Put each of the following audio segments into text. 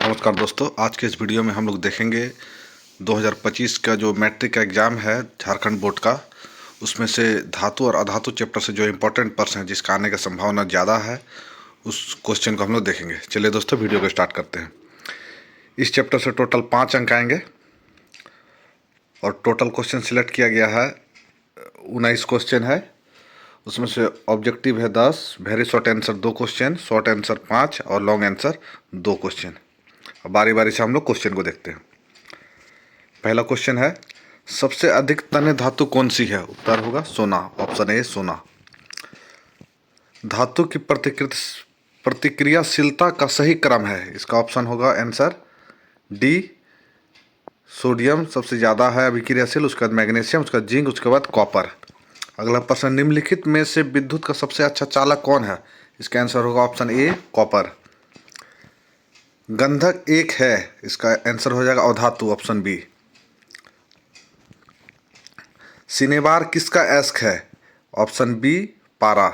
नमस्कार दोस्तों, आज के इस वीडियो में हम लोग देखेंगे 2025 का जो मैट्रिक का एग्ज़ाम है झारखंड बोर्ड का, उसमें से धातु और अधातु चैप्टर से जो इम्पोर्टेंट प्रश्न है जिसका आने का संभावना ज़्यादा है, उस क्वेश्चन को हम लोग देखेंगे। चलिए दोस्तों, वीडियो को स्टार्ट करते हैं। इस चैप्टर से टोटल 5 अंक आएंगे और टोटल क्वेश्चन सिलेक्ट किया गया है 19 क्वेश्चन है। उसमें से ऑब्जेक्टिव है 10, very short answer 2 question, short answer 5 और लॉन्ग आंसर 2 क्वेश्चन। बारी बारी से हम लोग क्वेश्चन को देखते हैं। पहला क्वेश्चन है, सबसे अधिक तन्य धातु कौन सी है? उत्तर होगा सोना, ऑप्शन ए सोना। धातु की प्रतिक्रियाशीलता का सही क्रम है, इसका ऑप्शन होगा आंसर डी। सोडियम सबसे ज़्यादा है अभिक्रियाशील, उसके बाद मैग्नीशियम, उसके बाद जिंक, उसके बाद कॉपर। अगला प्रश्न, निम्नलिखित में से विद्युत का सबसे अच्छा चालक कौन है? इसका आंसर होगा ऑप्शन ए कॉपर। गंधक एक है, इसका आंसर हो जाएगा अधातु, ऑप्शन बी। सिनेबार किसका अयस्क है? ऑप्शन बी पारा।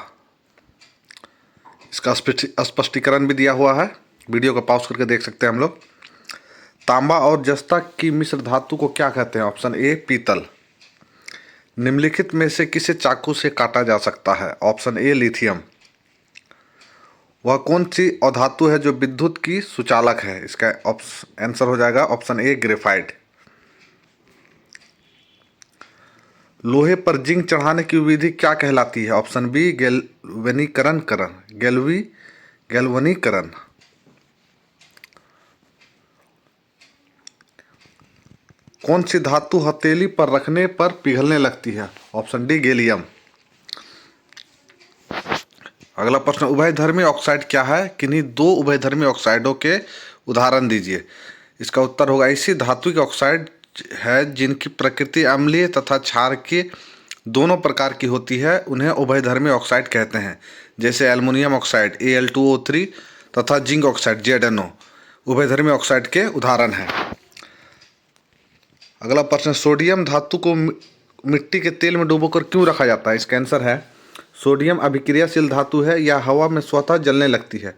इसका स्पष्टीकरण भी दिया हुआ है, वीडियो को पॉज करके देख सकते हैं हम लोग। तांबा और जस्ता की मिश्र धातु को क्या कहते हैं? ऑप्शन ए पीतल। निम्नलिखित में से किसे चाकू से काटा जा सकता है? Option A lithium. वह कौन सी अधातु है जो विद्युत की सुचालक है? इसका आंसर हो जाएगा ऑप्शन ए ग्रेफाइट। लोहे पर जिंक चढ़ाने की विधि क्या कहलाती है? ऑप्शन बी गैल्वनीकरण। कौन सी धातु हथेली पर रखने पर पिघलने लगती है? Option D gallium. अगला प्रश्न, उभयधर्मी ऑक्साइड क्या है? किन्हीं 2 उभयधर्मी ऑक्साइडों के उदाहरण दीजिए। इसका उत्तर होगा ऐसी धातु की ऑक्साइड है जिनकी प्रकृति अम्लीय तथा क्षारकीय दोनों प्रकार की होती है, उन्हें उभयधर्मी ऑक्साइड कहते हैं। जैसे एल्युमिनियम ऑक्साइड Al2O3 तथा जिंक ऑक्साइड ZnO उभयधर्मी ऑक्साइड के उदाहरण हैं। अगला प्रश्न, सोडियम धातु को मिट्टी के तेल में डुबोकर क्यों रखा जाता है? इसका आंसर है सोडियम अभिक्रियाशील धातु है, यह हवा में स्वतः जलने लगती है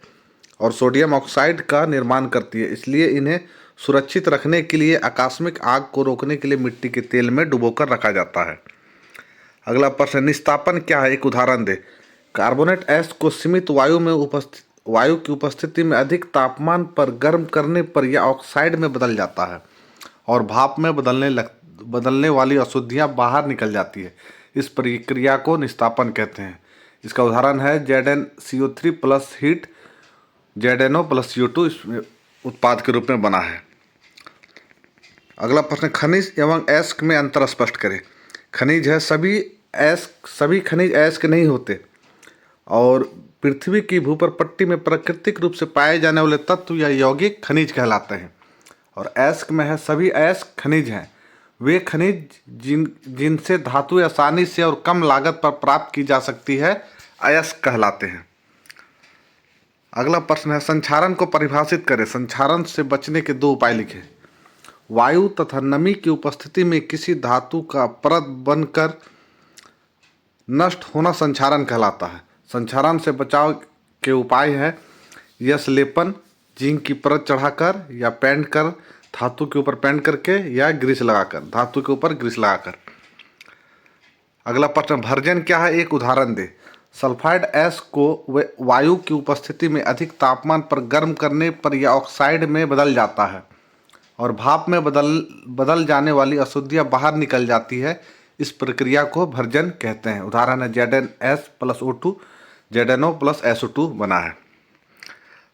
और सोडियम ऑक्साइड का निर्माण करती है, इसलिए इन्हें सुरक्षित रखने के लिए आकस्मिक आग को रोकने के लिए मिट्टी के तेल में डुबोकर रखा जाता है। अगला प्रश्न, निस्तापन क्या है? एक उदाहरण दे। कार्बोनेट एस को सीमित वायु की उपस्थिति में अधिक तापमान पर गर्म करने पर यह ऑक्साइड में बदल जाता है और भाप में बदलने वाली अशुद्धियाँ बाहर निकल जाती है। इस प्रक्रिया को निस्तापन कहते हैं। इसका उदाहरण है ZnCO3 plus heat ZnO plus CO2 इसमें उत्पाद के रूप में बना है। अगला प्रश्न, खनिज एवं अयस्क में अंतर स्पष्ट करें। खनिज है, सभी खनिज अयस्क नहीं होते और पृथ्वी की भूपरपट्टी में प्राकृतिक रूप से पाए जाने वाले तत्व या यौगिक खनिज कहलाते हैं। और अयस्क में है, सभी अयस्क खनिज हैं, वे खनिज जिनसे धातु आसानी से और कम लागत पर प्राप्त की जा सकती है अयस्क कहलाते हैं। अगला प्रश्न है, संक्षारण को परिभाषित करें। संक्षारण से बचने के 2 उपाय लिखें। वायु तथा नमी की उपस्थिति में किसी धातु का परत बनकर नष्ट होना संक्षारण कहलाता है। संक्षारण से बचाव के उपाय है यश लेपन, जिंक की परत चढ़ाकर या पेंट कर, धातु के ऊपर पेंट करके या ग्रीस लगाकर, धातु के ऊपर ग्रीस लगाकर। अगला प्रश्न, भर्जन क्या है? एक उदाहरण दे। सल्फाइड एस को वायु की उपस्थिति में अधिक तापमान पर गर्म करने पर यह ऑक्साइड में बदल जाता है और भाप में बदल जाने वाली अशुद्धियाँ बाहर निकल जाती है। इस प्रक्रिया को भर्जन कहते हैं। उदाहरण है ZnS plus O2 ZnO plus SO2 बना है।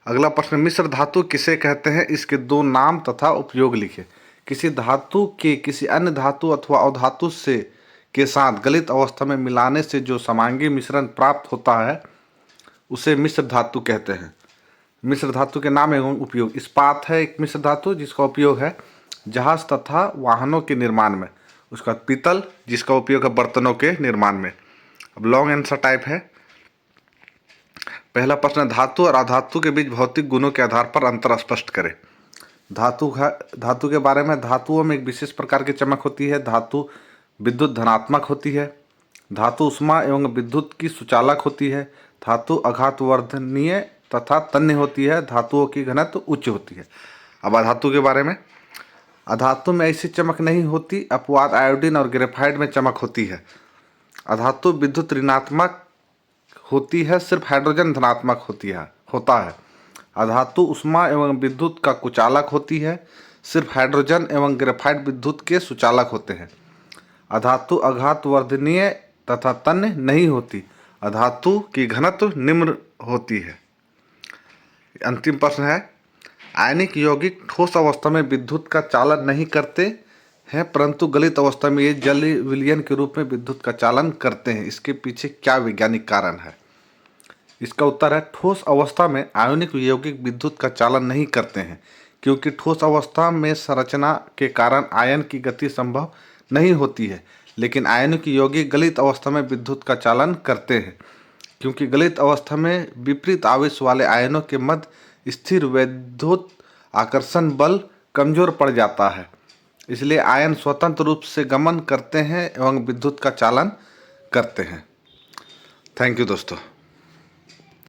अगला प्रश्न, मिश्र धातु किसे कहते हैं? इसके 2 नाम तथा उपयोग लिखे। किसी धातु के किसी अन्य धातु अथवा अधातु से के साथ गलित अवस्था में मिलाने से जो समांगी मिश्रण प्राप्त होता है उसे मिश्र धातु कहते हैं। मिश्र धातु के नाम एवं उपयोग। इस्पात है एक मिश्र धातु जिसका उपयोग है जहाज तथा वाहनों के निर्माण में। उसका पीतल जिसका उपयोग है बर्तनों के निर्माण में। अब लॉन्ग आंसर टाइप है। पहला प्रश्न, धातु और अधातु के बीच भौतिक गुणों के आधार पर अंतर स्पष्ट करें। धातु के बारे में, धातुओं में एक विशेष प्रकार की चमक होती है। धातु विद्युत धनात्मक होती है। धातु उष्मा एवं विद्युत की सुचालक होती है। धातु आघातवर्धनीय तथा तन्य होती है। धातुओं की घनत्व उच्च होती है। अब अधातु के बारे में, अधातु में ऐसी चमक नहीं होती, अपवाद आयोडीन और ग्रेफाइट में चमक होती है। अधातु विद्युत ऋणात्मक होती है, सिर्फ हाइड्रोजन धनात्मक होता है। अधातु उष्मा एवं विद्युत का कुचालक होती है, सिर्फ हाइड्रोजन एवं ग्रेफाइट विद्युत के सुचालक होते हैं। अधातु अघात वर्धनीय तथा तन्य नहीं होती। अधातु की घनत्व निम्न होती है। अंतिम प्रश्न है, आयनिक यौगिक ठोस अवस्था में विद्युत का चालन नहीं करते हैं, परंतु गलित अवस्था में ये जलीय विलयन के रूप में विद्युत का चालन करते हैं। इसके पीछे क्या वैज्ञानिक कारण है? इसका उत्तर है, ठोस अवस्था में आयनिक यौगिक विद्युत का चालन नहीं करते हैं, क्योंकि ठोस अवस्था में संरचना के कारण आयन की गति संभव नहीं होती है। लेकिन आयनिक यौगिक गलित अवस्था में विद्युत का चालन करते हैं, क्योंकि गलित अवस्था में विपरीत आवेश वाले आयनों के मध्य स्थिर वैद्युत आकर्षण बल कमजोर पड़ जाता है। इसलिए आयन स्वतंत्र रूप से गमन करते हैं एवं विद्युत का चालन करते हैं। थैंक यू दोस्तों।